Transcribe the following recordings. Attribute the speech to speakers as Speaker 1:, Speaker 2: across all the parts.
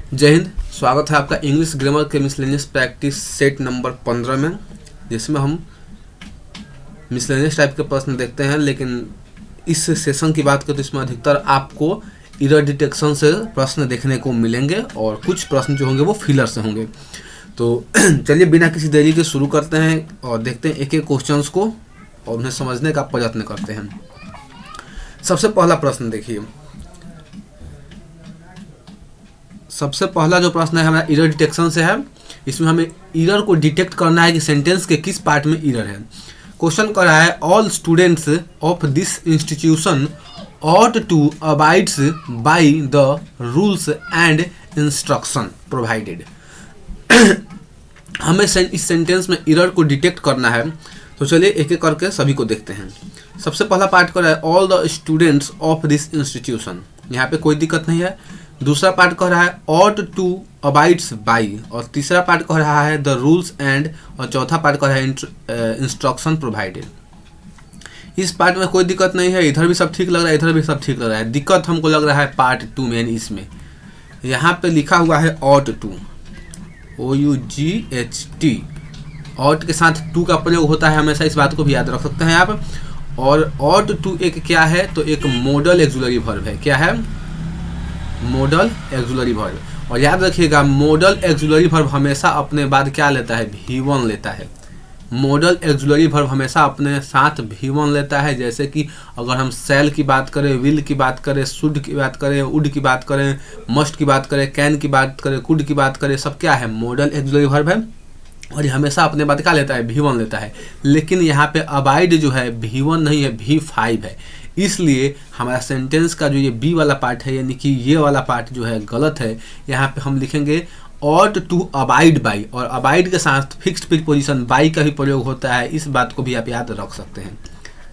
Speaker 1: जय हिंद। स्वागत है आपका इंग्लिश ग्रामर के मिसलेनियस प्रैक्टिस सेट नंबर 15 में, जिसमें हम मिसलेनियस टाइप के प्रश्न देखते हैं। लेकिन इस सेशन की बात करें तो इसमें अधिकतर आपको एरर डिटेक्शन से प्रश्न देखने को मिलेंगे और कुछ प्रश्न जो होंगे वो फिलर से होंगे। तो चलिए बिना किसी देरी के शुरू करते हैं और देखते हैं एक एक क्वेश्चंस को और उन्हें समझने का प्रयत्न करते हैं। सबसे पहला प्रश्न देखिए। सबसे पहला जो प्रश्न है हमारा एरर डिटेक्शन से है। इसमें हमें एरर को डिटेक्ट करना है कि सेंटेंस के किस पार्ट में एरर है। क्वेश्चन कर रहा है all students of this institution ought to abides by the rules and instruction provided. हमें इस सेंटेंस में एरर को डिटेक्ट करना है, तो चलिए एक एक करके सभी को देखते हैं। सबसे पहला पार्ट कर रहा है all the students of this institution, यहाँ पे कोई दिक्कत नहीं है। दूसरा पार्ट कह रहा है ऑट टू अबाइड्स बाई, और तीसरा पार्ट कह रहा है द रूल्स एंड, और चौथा पार्ट कह रहा है इंस्ट्रक्शन प्रोवाइडेड। इस पार्ट में कोई दिक्कत नहीं है, इधर भी सब ठीक लग रहा है, इधर भी सब ठीक लग रहा है। दिक्कत हमको लग रहा है पार्ट 2 में, यानी इसमें यहाँ पे लिखा हुआ है ऑट टू, OUGHT। ऑट के साथ टू का प्रयोग होता है हमेशा, इस बात को भी याद रख सकते हैं आप। और ऑट टू एक क्या है, तो एक मॉडल एक्सुलरी वर्ब है। क्या है? Modal auxiliary verb. और याद रखिएगा मॉडल एक्सुलरी वर्ब हमेशा अपने बाद क्या लेता है? V1 लेता है। मॉडल एक्सुलरी वर्ब हमेशा अपने साथ V1 लेता है। जैसे कि अगर हम सेल की बात करें, विल की बात करें, शुड की बात करें, वुड की बात करें, मस्ट की बात करें, कैन की बात करें, कुड की बात करें, सब क्या है? मॉडल एक्सुलरी वर्ब है और ये हमेशा अपने बाद क्या लेता है? V1 लेता है। लेकिन यहाँ पे अबाइड जो है V1 नहीं है, V5 है। इसलिए हमारा सेंटेंस का जो ये बी वाला पार्ट है, यानी कि ये वाला पार्ट जो है गलत है। यहाँ पे हम लिखेंगे ऑट टू अबाइड बाई, और अबाइड के साथ फिक्स्ड प्रीपोजिशन बाई का भी प्रयोग होता है। इस बात को भी आप याद रख सकते हैं।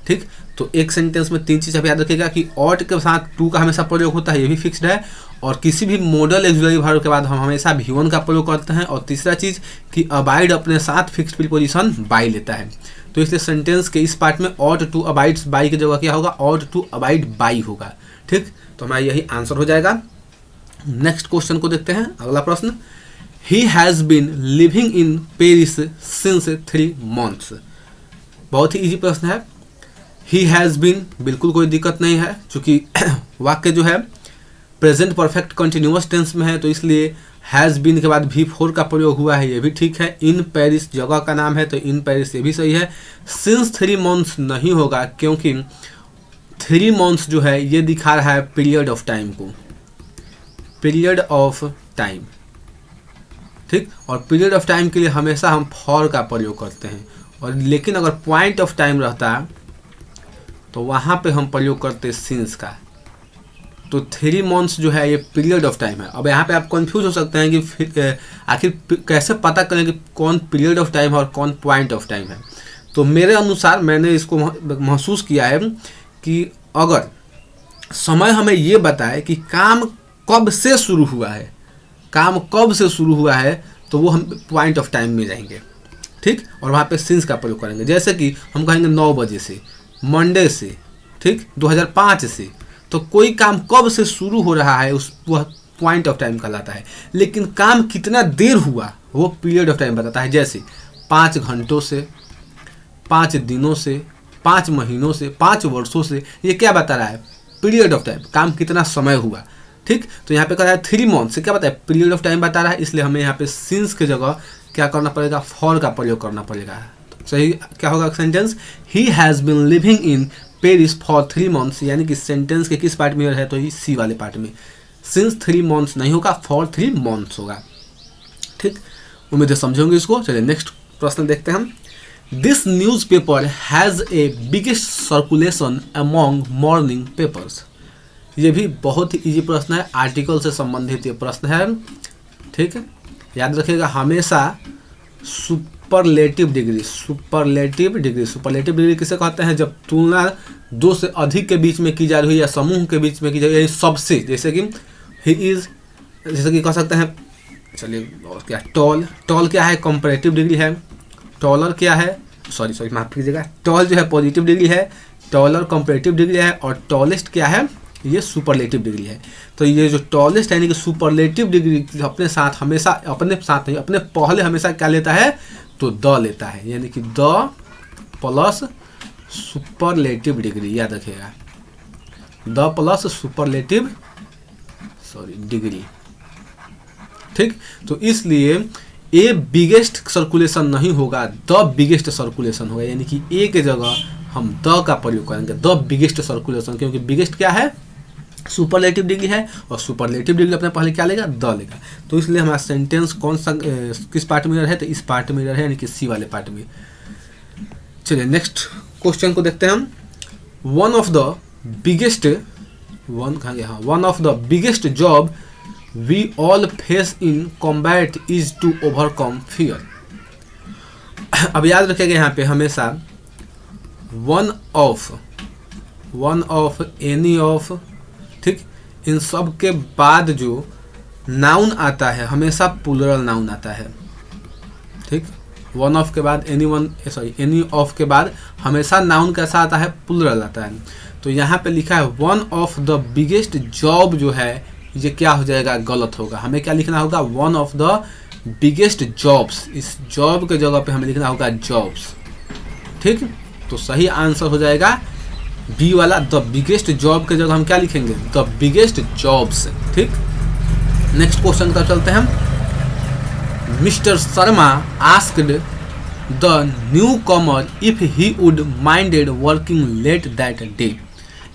Speaker 1: ठीक, तो एक सेंटेंस में 3 चीज़ आप याद रखिएगा कि ऑट के साथ टू का हमेशा प्रयोग होता है, ये भी फिक्स्ड है। और किसी भी मॉडल एक्सुलरी वर्ब के बाद हम हमेशा V1 का प्रयोग करते हैं। और तीसरा चीज़ कि अबाइड अपने साथ फिक्स्ड प्रीपोजिशन बाई लेता है। तो इसलिए सेंटेंस के इस पार्ट में ऑट टू अबाइड्स बाई की जगह क्या होगा? ऑट टू अबाइड बाई होगा। ठीक, तो हमारा यही आंसर हो जाएगा। नेक्स्ट क्वेश्चन को देखते हैं। अगला प्रश्न, he has been living in Paris since 3 months। बहुत ही इजी प्रश्न है। ही हैज़ बीन, बिल्कुल कोई दिक्कत नहीं है, चूँकि वाक्य जो है प्रेजेंट परफेक्ट कंटिन्यूअस टेंस में है, तो इसलिए हैज़ बीन के बाद V4 का प्रयोग हुआ है, ये भी ठीक है। इन पेरिस जगह का नाम है, तो इन पेरिस ये भी सही है। सिंस 3 months नहीं होगा, क्योंकि 3 months जो है ये दिखा रहा है पीरियड ऑफ टाइम को, पीरियड ऑफ टाइम। ठीक, और पीरियड ऑफ टाइम के लिए हमेशा हम फॉर का प्रयोग करते हैं। और लेकिन अगर पॉइंट ऑफ टाइम रहता तो वहाँ पे हम प्रयोग करते सिंस का। तो 3 months जो है ये पीरियड ऑफ टाइम है। अब यहाँ पे आप कंफ्यूज हो सकते हैं कि आखिर कैसे पता करें कि कौन पीरियड ऑफ टाइम है और कौन पॉइंट ऑफ टाइम है। तो मेरे अनुसार मैंने इसको महसूस किया है कि अगर समय हमें ये बताए कि काम कब से शुरू हुआ है, काम कब से शुरू हुआ है, तो वो हम पॉइंट ऑफ टाइम में जाएंगे। ठीक, और वहाँ पे सिंस का प्रयोग करेंगे। जैसे कि हम कहेंगे 9 बजे से, मंडे से, ठीक, 2005 से, तो कोई काम कब से शुरू हो रहा है उस वह पॉइंट ऑफ टाइम कहलाता है। लेकिन काम कितना देर हुआ वो पीरियड ऑफ टाइम बताता है। जैसे 5 घंटों से, 5 दिनों से, 5 महीनों से, 5 वर्षों से, ये क्या बता रहा है? पीरियड ऑफ टाइम, काम कितना समय हुआ। ठीक, तो यहाँ पे कह रहा है 3 months से क्या बता है? पीरियड ऑफ टाइम बता रहा है। इसलिए हमें यहाँ पे सिंस की जगह क्या करना पड़ेगा? फॉर का प्रयोग करना पड़ेगा। तो सही क्या होगा sentence? He has been living in Paris for 3 months, यानी कि सेंटेंस के किस पार्ट में है? तो ये सी वाले पार्ट में। सिंस 3 months नहीं होगा, फॉर 3 months होगा। ठीक, उम्मीद है समझोगे इसको। चलिए नेक्स्ट प्रश्न देखते हैं हम। This news paper has a biggest circulation among morning papers. ये भी बहुत ही ईजी प्रश्न है, आर्टिकल से संबंधित ये प्रश्न है। ठीक है, याद रखिएगा हमेशा सुपरलेटिव डिग्री, सुपरलेटिव डिग्री किसे कहते हैं? जब तुलना 2 से अधिक के बीच में की जा रही है या समूह के बीच में की जा रही है, सबसे। जैसे कि ही इज, जैसे कि कह सकते हैं, चलिए और क्या, टॉल क्या है? कंपैरेटिव डिग्री है। टॉलर क्या है? माफ कीजिएगा, टॉल जो है पॉजिटिव डिग्री है, टॉलर कंपैरेटिव डिग्री है, और टॉलेस्ट क्या है? ये सुपरलेटिव डिग्री है। तो ये जो टॉलेस्ट यानी कि सुपरलेटिव डिग्री अपने साथ हमेशा, अपने साथ नहीं, अपने पहले हमेशा क्या लेता है, तो द लेता है, यानी कि द प्लस सुपरलेटिव डिग्री, याद रखिएगा, द प्लस सुपरलेटिव डिग्री। ठीक, तो इसलिए ए बिगेस्ट सर्कुलेशन नहीं होगा, द बिगेस्ट सर्कुलेशन होगा, यानी कि ए के जगह हम द का प्रयोग करेंगे, द बिगेस्ट सर्कुलेशन, क्योंकि बिगेस्ट क्या है, सुपरलेटिव डिग्री है, और सुपरलेटिव डिग्री अपने पहले क्या लेगा, द लेगा। तो इसलिए हमारा सेंटेंस कौन सा किस पार्ट में है, तो इस पार्ट में है, यानी कि सी वाले पार्ट में। चलिए नेक्स्ट क्वेश्चन को देखते हैं हम। One of the biggest, one of the biggest job we all face in combat is to overcome fear. अब याद रखिएगा यहाँ पे हमेशा वन ऑफ, एनी ऑफ, ठीक, इन सब के बाद जो नाउन आता है हमेशा प्लूरल नाउन आता है। ठीक, वन ऑफ के बाद एनी ऑफ के बाद हमेशा नाउन कैसा आता है, प्लूरल आता है। तो यहाँ पे लिखा है one of the biggest job, जो है ये क्या हो जाएगा, गलत होगा। हमें क्या लिखना होगा, one of the biggest jobs, इस जॉब के जगह पे हमें लिखना होगा जॉब्स। ठीक, तो सही आंसर हो जाएगा बी वाला, द बिगेस्ट जॉब के जगह हम क्या लिखेंगे, द बिगेस्ट जॉब्स। ठीक, नेक्स्ट क्वेश्चन का चलते हैं हम। Mister Sharma asked the new Qamar if he would minded working let that day.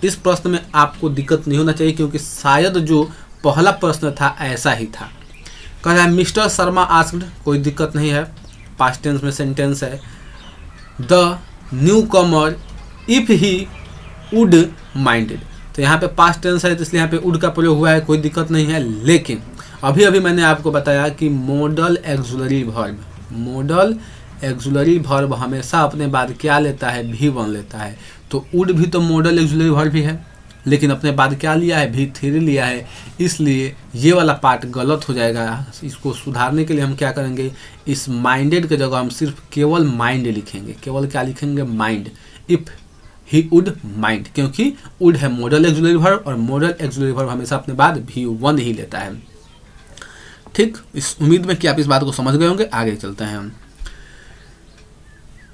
Speaker 1: इस प्रश्न में आपको दिक्कत नहीं होना चाहिए, क्योंकि शायद जो पहला प्रश्न था ऐसा ही था। कह रहा है मिस्टर शर्मा आस्क्ड, कोई दिक्कत नहीं है, पास्ट टेंस में सेंटेंस है। The new Qamar if he would minded, तो यहाँ पे पास्ट टेंस है, तो इसलिए यहाँ पे वुड का प्रयोग हुआ है, कोई दिक्कत नहीं है। लेकिन अभी अभी मैंने आपको बताया कि मॉडल एक्सुलरी वर्ब हमेशा अपने बाद क्या लेता है, V1 लेता है। तो वुड भी तो मॉडल एक्सुलरी वर्ब भी है, लेकिन अपने बाद क्या लिया है, V3 लिया है, इसलिए ये वाला पार्ट गलत हो जाएगा। इसको सुधारने के लिए हम क्या करेंगे, इस माइंडेड के जगह हम सिर्फ केवल माइंड लिखेंगे, केवल क्या लिखेंगे, mind, if he would mind, क्योंकि वुड है मॉडल एक्सुलरी वर्ब, और मॉडल एक्सुलरी वर्ब हमेशा अपने बाद V1 ही लेता है। ठीक, इस उम्मीद में कि आप इस बात को समझ गए होंगे। आगे चलते हैं हम।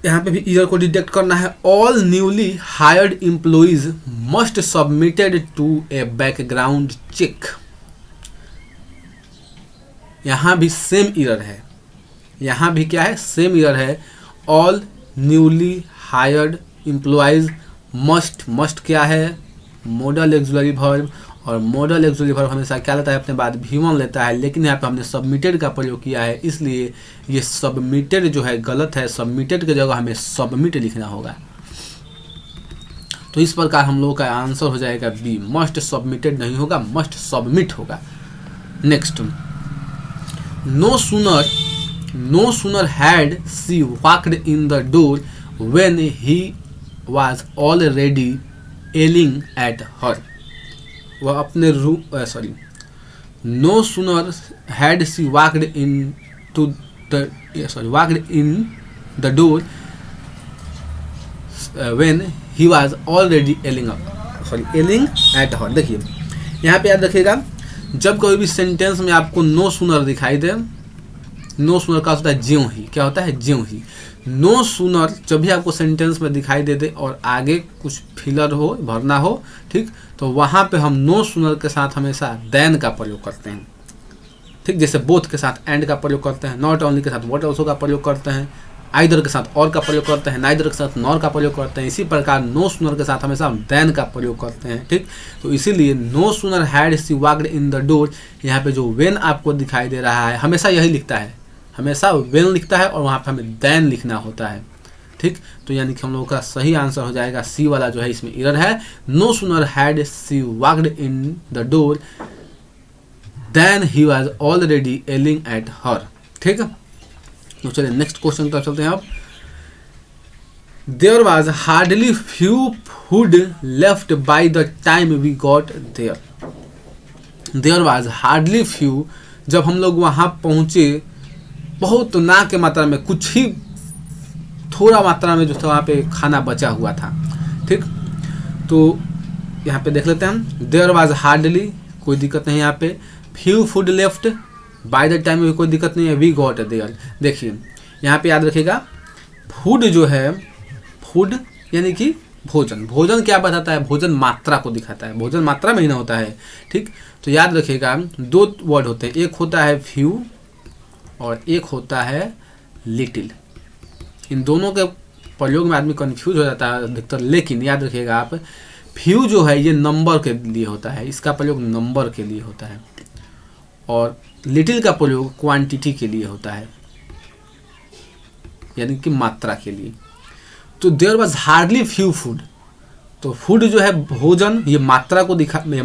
Speaker 1: यहाँ पे भी ईयर को डिटेक्ट करना है। All newly hired employees must submitted to a background check. यहाँ भी सेम ईयर है, यहाँ भी क्या है, सेम ईयर है। All newly hired employees must क्या है, मॉडल एक्सुलरी वर्ब, और मॉडल एक्सुलरी वर्ब हमेशा क्या लेता है, अपने बाद V1 लेता है। लेकिन यहाँ पे हमने सबमिटेड का प्रयोग किया है, इसलिए ये सबमिटेड जो है गलत है। सबमिटेड की जगह हमें सबमिट लिखना होगा। तो इस प्रकार हम लोगों का आंसर हो जाएगा बी, मस्ट सबमिटेड नहीं होगा, मस्ट सबमिट होगा। Next, no sooner had she walked in the door when he was already yelling at her. वह अपने no sooner had she walked in the door when he was already yelling at her. देखिए यहाँ पे याद रखिएगा, जब कोई भी सेंटेंस में आपको नो सूनर दिखाई दे, नो सूनर का होता है ज्यों ही, क्या होता है, ज्यों ही। नो सूनर जब भी आपको सेंटेंस में दिखाई दे दे और आगे कुछ फिलर हो, भरना हो, ठीक, तो वहाँ पे हम नो सूनर के साथ हमेशा देन का प्रयोग करते हैं। ठीक, जैसे बोथ के साथ एंड का प्रयोग करते हैं, नॉट ओनली के साथ व्हाट ऑल्सो का प्रयोग करते हैं, आइदर के साथ और का प्रयोग करते हैं, नाइदर के साथ नॉर का प्रयोग करते हैं। इसी प्रकार नो सूनर के साथ हमेशा हम देन का प्रयोग करते हैं। ठीक, तो इसीलिए no sooner had she walked in the door, यहाँ पे जो वेन आपको दिखाई दे रहा है हमेशा यही लिखता है, हमेशा वेन लिखता है, और वहाँ पे हमें देन लिखना होता है। ठीक, तो यानी कि हम लोगों का सही आंसर हो जाएगा सी वाला, जो है इसमें एरर है। No sooner had she walked in the door then he was already yelling at her. ठीक, तो चलिए नेक्स्ट क्वेश्चन पर चलते हैं। अब there was hardly few food left by the time we got there. There was hardly few, जब हम लोग वहाँ पहुँचे बहुत ना के मात्रा में, कुछ ही थोड़ा मात्रा में जो था वहाँ पे खाना बचा हुआ था। ठीक, तो यहाँ पे देख लेते हैं हम। देयर वाज हार्डली, कोई दिक्कत नहीं यहाँ पे। Few food left, by the time में कोई दिक्कत नहीं है। वी गॉट देयर, देखिए यहाँ पे याद रखिएगा फूड जो है, फूड यानी कि भोजन। भोजन क्या बताता है? भोजन मात्रा को दिखाता है, भोजन मात्रा में ही ना होता है, ठीक। तो याद रखिएगा दो वर्ड होते हैं, एक होता है फ्यू और एक होता है लिटिल। इन दोनों के प्रयोग में आदमी कंफ्यूज हो जाता है अधिकतर, लेकिन याद रखिएगा आप, फ्यू जो है ये नंबर के लिए होता है, इसका प्रयोग नंबर के लिए होता है, और लिटिल का प्रयोग क्वांटिटी के लिए होता है, यानी कि मात्रा के लिए। तो there was hardly few food, तो फूड जो है भोजन, ये मात्रा को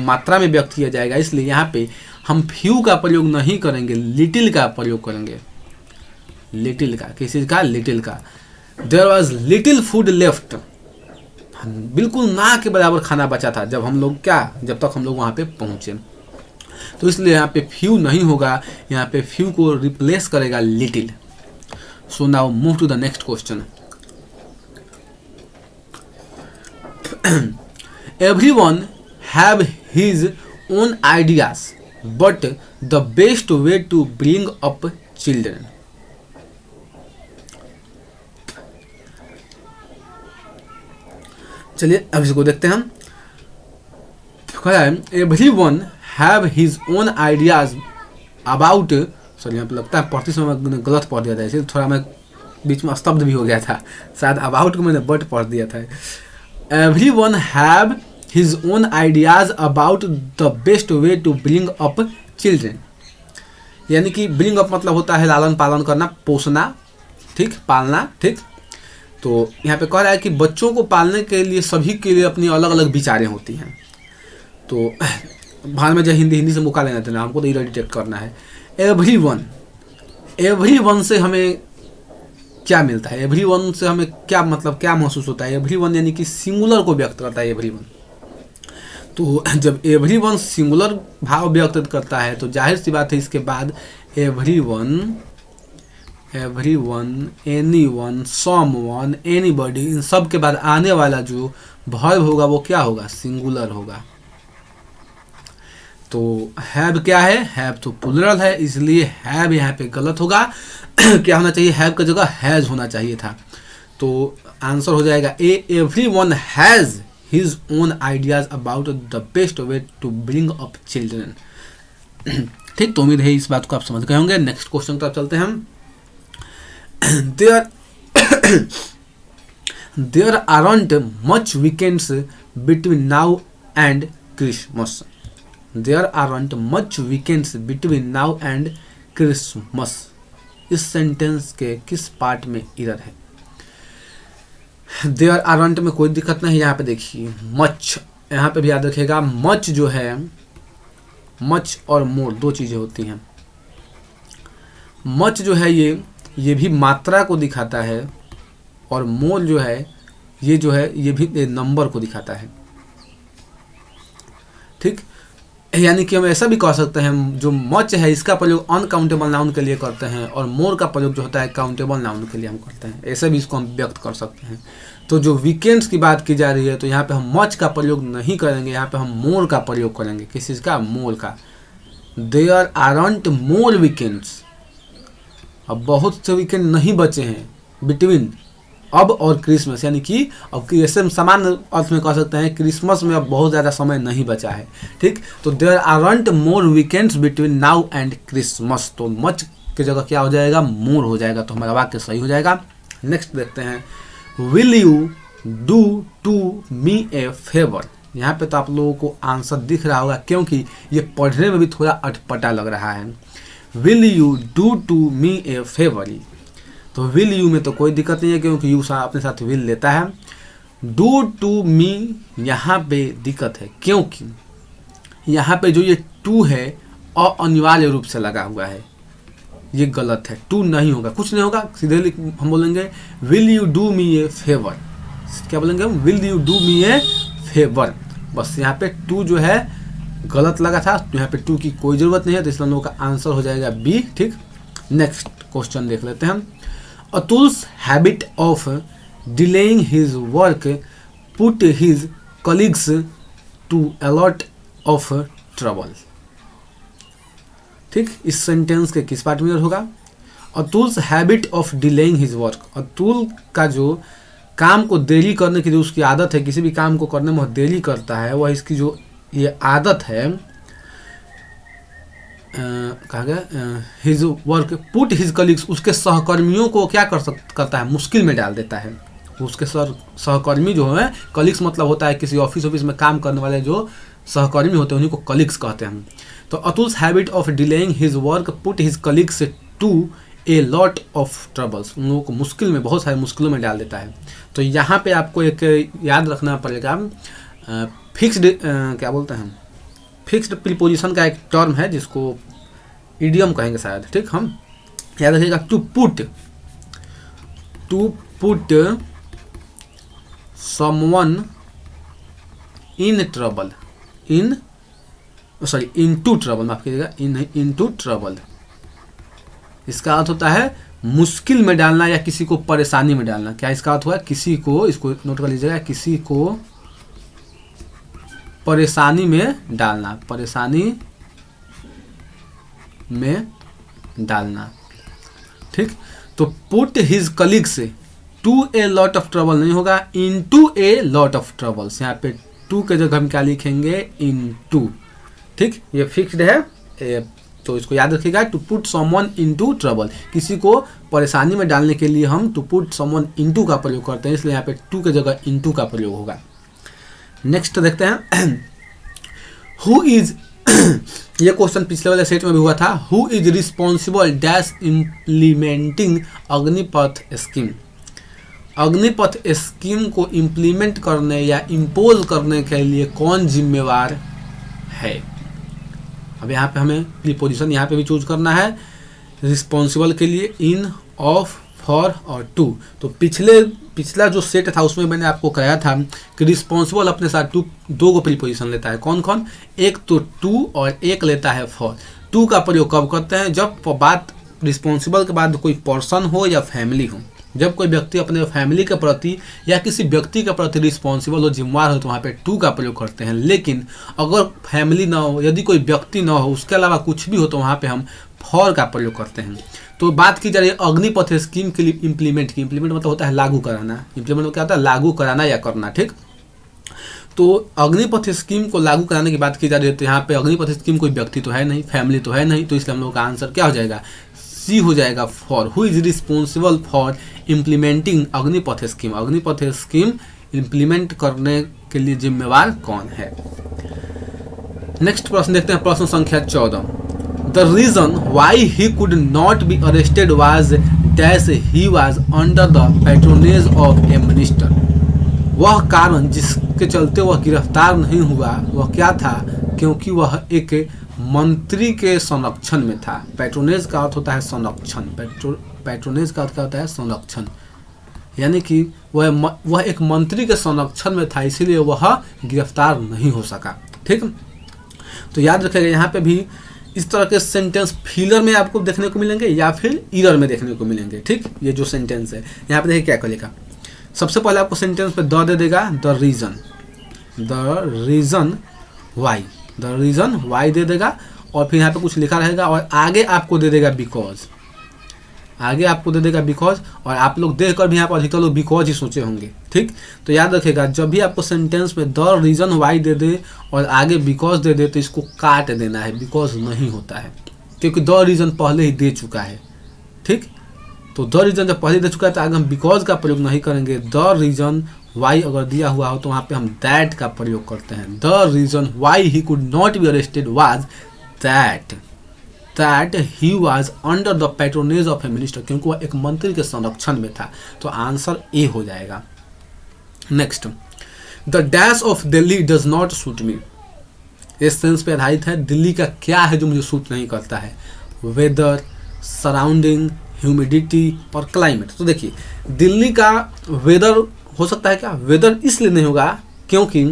Speaker 1: मात्रा में व्यक्त किया जाएगा, इसलिए यहाँ पे हम फ्यू का प्रयोग नहीं करेंगे, लिटिल का प्रयोग करेंगे। लिटिल का, किसी का? लिटिल का। There was little food left, बिल्कुल ना के बराबर खाना बचा था जब हम लोग जब तक हम लोग वहाँ पे पहुँचे। तो इसलिए यहाँ पे फ्यू नहीं होगा, यहाँ पे फ्यू को रिप्लेस करेगा little. So now move to the next question. Everyone have his own ideas, but the best way to bring up children. चलिए अब इसको देखते हैं हम। Everyone have his own ideas about, sorry यहाँ पे लगता है पढ़ते समय मैंने गलत पढ़ दिया था, इसलिए थोड़ा मैं बीच में स्तब्ध भी हो गया था, शायद अबाउट को मैंने बट पढ़ दिया था। Everyone have his own ideas about the best way to bring up children, यानी कि bring up मतलब होता है लालन पालन करना, पोसना, ठीक, पालना, ठीक। तो यहाँ पे कह रहा है कि बच्चों को पालने के लिए सभी के लिए अपनी अलग अलग विचारें होती हैं। तो भार में जो हिंदी से मुका लेना था, हमको तो ये डिटेक्ट करना है। एवरीवन से हमें क्या मिलता है? एवरीवन से हमें क्या मतलब, क्या महसूस होता है? एवरीवन यानी कि सिंगुलर को व्यक्त करता है एवरीवन। तो जब एवरीवन सिंगुलर भाव व्यक्त करता है तो जाहिर सी बात है इसके बाद एवरीवन, एनीवन, समवन, एनीबॉडी, इन सब के बाद आने वाला जो वर्ब होगा वो क्या होगा? सिंगुलर होगा। तो हैव क्या है? हैव तो प्लुरल है, इसलिए हैव यहाँ पे गलत होगा। क्या होना चाहिए? हैव की जगह हैज होना चाहिए था। तो आंसर हो जाएगा a, everyone has his own ideas about the best way to bring up children. ठीक, तो उम्मीद है इस बात को आप समझ गए होंगे। नेक्स्ट क्वेश्चन की तरफ चलते हैं हम। There aren't much weekends between now and Christmas. There aren't much weekends between now and Christmas. इस सेंटेंस के किस पार्ट में एरर है? देयर आरंट में कोई दिक्कत नहीं, यहाँ पे देखिए मच, यहाँ पे भी याद रखिएगा मच जो है, मच और मोर दो चीजें होती हैं। मच जो है ये भी मात्रा को दिखाता है, और मोर जो है ये भी नंबर को दिखाता है। ठीक, यानी कि हम ऐसा भी कह सकते हैं जो मच है इसका प्रयोग अनकाउंटेबल नाउन के लिए करते हैं, और मोर का प्रयोग जो होता है काउंटेबल नाउन के लिए हम करते हैं। ऐसे भी इसको हम व्यक्त कर सकते हैं। तो जो वीकेंड्स की बात की जा रही है तो यहाँ पे हम मच का प्रयोग नहीं करेंगे, यहाँ पे हम मोर का प्रयोग करेंगे। किस चीज़ का? मोर का। There aren't more weekends. अब बहुत से वीकेंड नहीं बचे हैं बिटवीन अब और क्रिसमस, यानी कि अब ऐसे समान अर्थ में कह सकते हैं क्रिसमस में अब बहुत ज़्यादा समय नहीं बचा है। ठीक, तो there aren't more weekends between now and Christmas. तो मच की जगह क्या हो जाएगा? मोर हो जाएगा। तो हमारा वाक्य सही हो जाएगा। नेक्स्ट देखते हैं। Will you do to me a favour. यहाँ पे तो आप लोगों को आंसर दिख रहा होगा क्योंकि ये पढ़ने में भी थोड़ा अटपटा लग रहा है। Will you do to me a favour. तो विल यू में तो कोई दिक्कत नहीं है क्योंकि यू अपने साथ विल लेता है। डू टू मी यहाँ पे दिक्कत है क्योंकि यहाँ पे जो ये टू है अनिवार्य रूप से लगा हुआ है, ये गलत है। टू नहीं होगा, कुछ नहीं होगा, सीधे हम बोलेंगे will you do me a favour. क्या बोलेंगे हम? Will you do me a favour. बस यहाँ पे टू जो है गलत लगा था, तो यहाँ पे टू की कोई ज़रूरत नहीं है, तो इसलिए हम लोगों का आंसर हो जाएगा बी। ठीक, नेक्स्ट क्वेश्चन देख लेते हैं हम। Atul's habit of delaying his work put his colleagues to a lot of trouble. ठीक, इस सेंटेंस के किस पार्ट में होगा? Atul's habit of delaying his work. Atul का जो काम को देरी करने की जो उसकी आदत है, किसी भी काम को करने में देरी करता है, वह इसकी जो ये आदत है, कहा गया his work put his colleagues, उसके सहकर्मियों को क्या करता है? मुश्किल में डाल देता है। उसके सहकर्मी जो है, कलीग्स मतलब होता है किसी ऑफिस में काम करने वाले जो सहकर्मी होते हैं उन्हीं को कलीग्स कहते हैं। तो Atul's habit of delaying his work put his colleagues to a lot of troubles, उन लोगों को मुश्किल में, बहुत सारे मुश्किलों में डाल देता है। तो यहाँ पे आपको एक याद रखना पड़ेगा, फिक्स्ड क्या बोलते हैं, फिक्स्ड प्रीपोजिशन का एक टर्म है जिसको इडियम कहेंगे शायद। ठीक, हम याद रखिएगा, to put someone in trouble, into trouble, माफ कीजिएगा, इनटू ट्रबल। इसका अर्थ होता है मुश्किल में डालना या किसी को परेशानी में डालना। क्या इसका अर्थ हुआ? किसी को, इसको नोट कर लीजिएगा, किसी को परेशानी में डालना, परेशानी में डालना। ठीक, तो पुट हिज कलीग से to a lot of trouble नहीं होगा, into a lot of troubles. यहाँ पे टू के जगह हम क्या लिखेंगे? इनटू। ठीक, ये फिक्स्ड है, तो इसको याद रखिएगा, to put someone into trouble, किसी को परेशानी में डालने के लिए हम टू पुट समवन इनटू का प्रयोग करते हैं, इसलिए यहाँ पे टू के जगह इनटू का प्रयोग होगा। नेक्स्ट देखते हैं, हु इज ये क्वेश्चन पिछले वाले सेट में भी हुआ था। Who is responsible dash implementing Agnipath scheme. Agnipath scheme को इम्प्लीमेंट करने या इम्पोज करने के लिए कौन जिम्मेवार है? अब यहाँ पे हमें प्रीपोजिशन यहाँ पे भी चूज करना है, रिस्पॉन्सिबल के लिए इन, ऑफ, फॉर और टू। तो पिछला जो सेट था उसमें मैंने आपको कराया था कि रिस्पॉन्सिबल अपने साथ दो को प्रीपोजिशन लेता है। कौन कौन? एक तो टू और एक लेता है फॉर। टू का प्रयोग कब करते हैं? जब बात रिस्पॉन्सिबल के बाद कोई पर्सन हो या फैमिली हो। जब कोई व्यक्ति अपने फैमिली के प्रति या किसी व्यक्ति के प्रति रिस्पॉन्सिबल हो, जिम्मेवार हो, तो वहाँ पे टू का प्रयोग करते हैं। लेकिन अगर फैमिली ना हो, यदि कोई व्यक्ति ना हो, उसके अलावा कुछ भी हो, तो वहाँ पे हम फॉर का प्रयोग करते हैं। तो बात की जा रही है अग्निपथ स्कीम के लिए इम्प्लीमेंट की। इम्प्लीमेंट मतलब होता है लागू कराना। इम्प्लीमेंट क्या होता है? लागू कराना या करना। ठीक, तो अग्निपथ स्कीम को लागू कराने की बात की जा रही है, तो यहाँ पे अग्निपथ स्कीम कोई व्यक्ति तो है नहीं, फैमिली तो है नहीं, तो इसलिए हम लोगों का आंसर क्या हो जाएगा? सी हो जाएगा, for. Who is responsible for implementing Agnipath scheme. Agnipath scheme implement करने के लिए जिम्मेवार कौन है? नेक्स्ट प्रश्न देखते हैं, प्रश्न संख्या 14। The reason why he could not be arrested was dash he was under the patronage of a minister. वह कारण जिसके चलते वह गिरफ्तार नहीं हुआ वह क्या था? क्योंकि वह एक मंत्री के संरक्षण में था। पैट्रोनेज का अर्थ होता है संरक्षण। पैट्रोनेज का अर्थ क्या होता है? संरक्षण। यानी कि वह एक मंत्री के संरक्षण में था, इसीलिए वह गिरफ्तार नहीं हो सका। ठीक, तो याद रखिएगा यहाँ पे भी इस तरह के सेंटेंस फिलर में आपको देखने को मिलेंगे या फिर ईरर में देखने को मिलेंगे। ठीक, ये जो सेंटेंस है यहाँ पे देखिए क्या करेगा। सबसे पहले आपको सेंटेंस पे द दे देगा, द रीजन वाई दे देगा, और फिर यहाँ पे कुछ लिखा रहेगा और आगे आपको दे देगा बिकॉज। और आप लोग देख कर भी यहाँ पर अधिकतर लोग बिकॉज ही सोचे होंगे। ठीक, तो याद रखेगा जब भी आपको सेंटेंस में द रीजन वाई दे दे और आगे बिकॉज दे दे तो इसको काट देना है, बिकॉज नहीं होता है, क्योंकि द रीजन पहले ही दे चुका है। ठीक, तो द रीजन जब पहले दे चुका है तो आगे हम बिकॉज का प्रयोग नहीं करेंगे। द रीजन वाई अगर दिया हुआ हो तो वहाँ पे हम दैट का प्रयोग करते हैं। The reason why he could not be arrested was that he was under the patronage of a minister, क्योंकि वह एक मंत्री के संरक्षण में था। तो आंसर ए हो जाएगा। Next, the dash of Delhi does not suit me. इस सेंस पे आधारित है, दिल्ली का क्या है जो मुझे सूट नहीं करता है? वेदर, सराउंडिंग, ह्यूमिडिटी और क्लाइमेट। तो देखिए दिल्ली का वेदर हो सकता है क्या? वेदर इसलिए नहीं होगा क्योंकि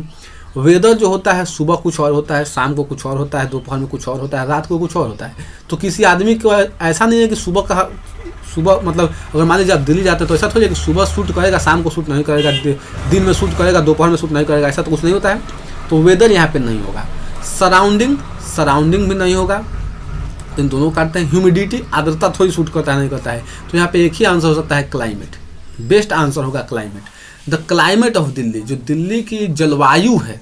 Speaker 1: वेदर जो होता है सुबह कुछ और होता है, शाम को कुछ और होता है, दोपहर में कुछ और होता है, रात को कुछ और होता है। तो किसी आदमी को ऐसा नहीं है कि सुबह मतलब अगर मान लीजिए आप दिल्ली जाते हैं तो ऐसा थोड़ी है कि सुबह शूट करेगा, शाम को शूट नहीं करेगा, दिन में शूट करेगा, दोपहर में शूट नहीं करेगा, ऐसा तो कुछ नहीं होता है। तो वेदर यहाँ पे नहीं होगा। सराउंडिंग भी नहीं होगा, इन दोनों काटते हैं। ह्यूमिडिटी, आर्द्रता थोड़ी सूट करता है नहीं करता है, तो यहाँ पे एक ही आंसर हो सकता है क्लाइमेट। बेस्ट आंसर होगा climate. The climate of Delhi, जो दिल्ली की जलवायु है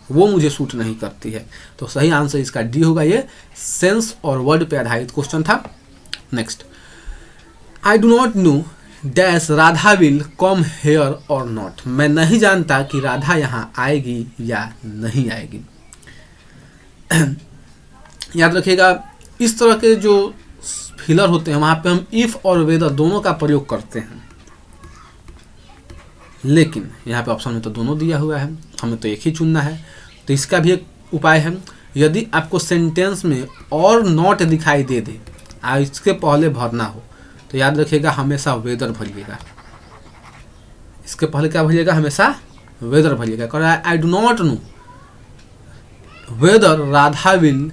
Speaker 1: वो मुझे सूट नहीं करती है, तो सही आंसर इसका डी होगा। ये सेंस और वर्ड पे आधारित क्वेश्चन था। Next, I do not no dash Radha will come here और नॉट। मैं नहीं जानता कि राधा यहाँ आएगी या नहीं आएगी। याद रखिएगा, इस तरह के जो फिलर होते हैं वहाँ पे हम इफ़ और वेदर दोनों का प्रयोग करते हैं, लेकिन यहाँ पे ऑप्शन में तो दोनों दिया हुआ है, हमें तो एक ही चुनना है। तो इसका भी एक उपाय है, यदि आपको सेंटेंस में और नॉट दिखाई दे दे और इसके पहले भरना हो तो याद रखिएगा हमेशा वेदर भरिएगा। इसके पहले क्या भरिएगा? हमेशा वेदर भरिएगा। कह रहा है I do not know whether Radha will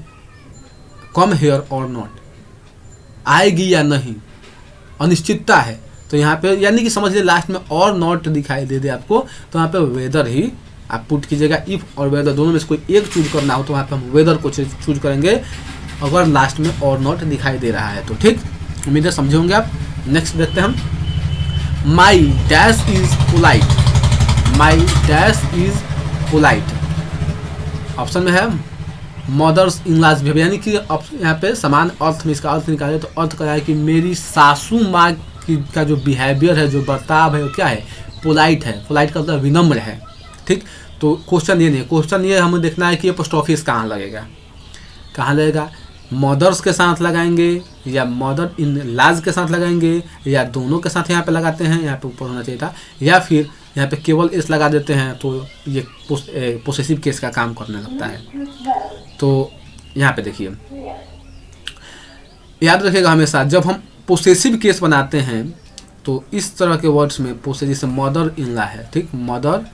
Speaker 1: come here और नॉट, आएगी या नहीं, अनिश्चितता है। तो यहाँ पे यानी कि समझ लीजिए लास्ट में और नॉट दिखाई दे दे आपको, तो यहाँ पे वेदर ही आप पुट कीजिएगा। इफ और वेदर दोनों में से कोई एक चूज करना हो तो वहाँ पे हम वेदर को चूज करेंगे अगर लास्ट में और नॉट दिखाई दे रहा है तो। ठीक, उम्मीद है समझे होंगे आप। नेक्स्ट देखते हैं हम, माई dash is polite. My dash is polite option में है मदर्स इन लॉज बिहेवियर, यानी कि यहाँ पे समान अर्थ में इसका अर्थ निकाले तो अर्थ क्या है कि मेरी सासू माँ का जो बिहेवियर है, जो बर्ताव है वो क्या है? पोलाइट है। पोलाइट का मतलब विनम्र है। ठीक, तो क्वेश्चन ये नहीं, क्वेश्चन ये हमें देखना है कि ये पोस्ट ऑफिस कहाँ लगेगा, कहाँ लगेगा? मदर्स के साथ लगाएंगे या मदर इन लॉज के साथ लगाएंगे या दोनों के साथ यहाँ पे लगाते हैं, यहाँ पे ऊपर होना चाहिए था, या फिर यहाँ पे केवल एस लगा देते हैं तो ये पोसेसिव केस का काम करने लगता है। तो यहाँ पे देखिए, याद रखिएगा हमेशा जब हम पोसेसिव केस बनाते हैं तो इस तरह के वर्ड्स में पोसेसिव, जैसे मदर इन लॉ है, ठीक, मदर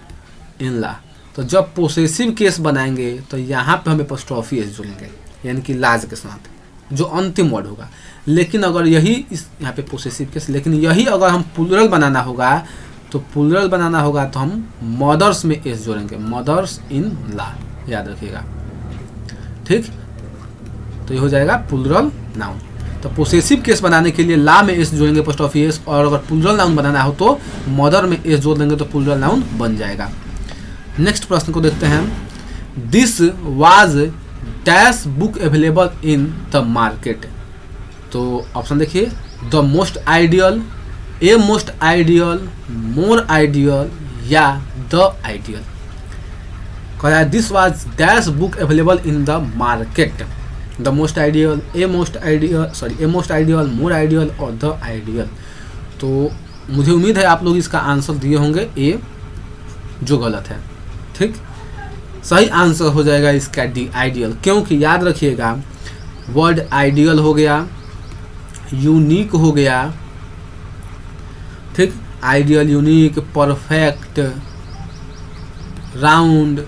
Speaker 1: इन लॉ, तो जब पोसेसिव केस बनाएंगे तो यहाँ पे हम एपोस्ट्रोफी एस जोड़ेंगे, यानी कि लाज के साथ जो अंतिम वर्ड होगा। लेकिन अगर यही इस यहाँ पे पोसेसिव केस, लेकिन यही अगर हम प्लूरल बनाना होगा तो प्लूरल बनाना होगा तो हम मदर्स में एस जोड़ेंगे, मदर्स इन लॉ, याद रखिएगा। ठीक, तो ये हो जाएगा प्लूरल नाउन। तो पोसेसिव केस बनाने के लिए ला में एस जोड़ेंगे एपोस्ट्रोफी एस, और अगर प्लूरल नाउन बनाना हो तो मदर में एस जोड़ देंगे तो प्लूरल नाउन बन जाएगा। नेक्स्ट प्रश्न को देखते हैं, this was dash book available in the market. तो ऑप्शन देखिए, the most ideal, a most ideal, more ideal या द आइडियल। कह रहा है this was dash book available in the market, the most ideal, a most ideal, more ideal और the ideal. तो मुझे उम्मीद है आप लोग इसका आंसर दिए होंगे ए, जो गलत है। ठीक, सही आंसर हो जाएगा इसका डी, आइडियल, क्योंकि याद रखिएगा वर्ड आइडियल हो गया, यूनिक हो गया, ठीक, आइडियल, यूनिक, परफेक्ट, राउंड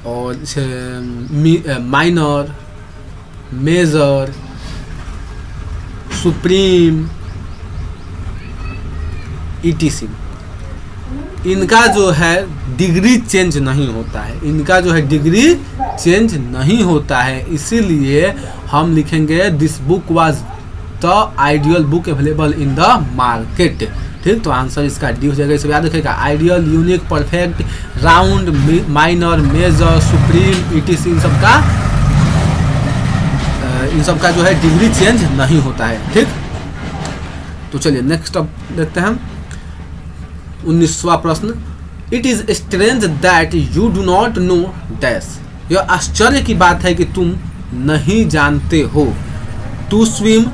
Speaker 1: और माइनर, मेजर, सुप्रीम, ईटीसी। इनका जो है डिग्री चेंज नहीं होता है, इनका जो है डिग्री चेंज नहीं होता है, इसीलिए हम लिखेंगे this book was the ideal book available in the market. ठीक, तो आंसर इसका डी हो जाएगा। इसे याद रखेगा, ideal, unique, perfect, round, minor, major, supreme, ETC, इन सबका जो है डिग्री चेंज नहीं होता है। ठीक, तो चलिए नेक्स्ट अब देखते हैं 19वां प्रश्न, it is strange that you do not no dash. यह आश्चर्य की बात है कि तुम नहीं जानते हो to swim,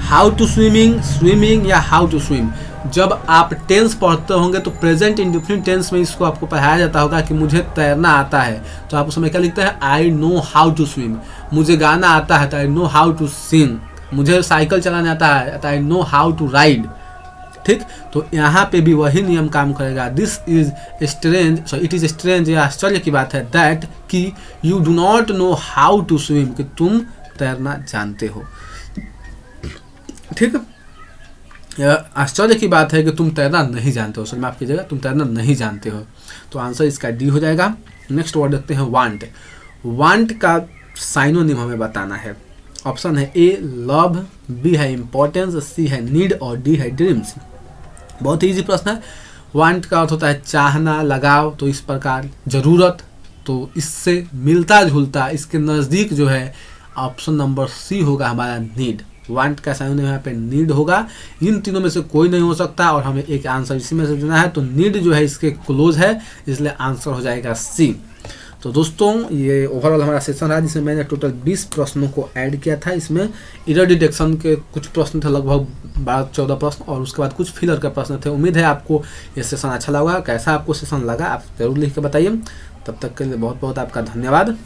Speaker 1: how to swimming या हाउ टू स्विम। जब आप टेंस पढ़ते होंगे तो प्रेजेंट इंडेफिनिट टेंस में इसको आपको पढ़ाया जाता होगा कि मुझे तैरना आता है, तो आप उसमें क्या लिखते हैं? I know how to swim. मुझे गाना आता है तो I know how to sing. मुझे साइकिल चलाना आता है तो I know how to ride. ठीक, तो यहाँ पे भी वही नियम काम करेगा। This is strange, so it is strange, यह आश्चर्य की बात है, दैट कि you do not know how to swim, कि तुम तैरना जानते हो। ठीक, आश्चर्य की बात है कि तुम तैरना नहीं जानते हो, सर माफ कीजिएगा, तुम तैरना नहीं जानते हो। तो आंसर इसका डी हो जाएगा। नेक्स्ट वर्ड देखते हैं वांट। वांट का साइनोनिम हमें बताना है। ऑप्शन है ए लव, बी है इम्पोर्टेंस, सी है नीड और डी है ड्रीम्स। बहुत ही ईजी प्रश्न है। वांट का अर्थ होता है चाहना, लगाव, तो इस प्रकार ज़रूरत, तो इससे मिलता जुलता, इसके नज़दीक जो है ऑप्शन नंबर सी होगा हमारा नीड। वांट का साइन यहाँ पे नीड होगा। इन तीनों में से कोई नहीं हो सकता और हमें एक आंसर इसी में से चुना है, तो नीड जो है इसके क्लोज है, इसलिए आंसर हो जाएगा सी। तो दोस्तों ये ओवरऑल हमारा सेशन रहा जिसमें मैंने टोटल 20 प्रश्नों को ऐड किया था। इसमें एरर डिटेक्शन के कुछ प्रश्न थे, लगभग 12-14 प्रश्न, और उसके बाद कुछ फिलर के प्रश्न थे। उम्मीद है आपको ये सेशन अच्छा लगा। कैसा आपको सेशन लगा आप ज़रूर लिख के बताइए। तब तक के लिए बहुत बहुत आपका धन्यवाद।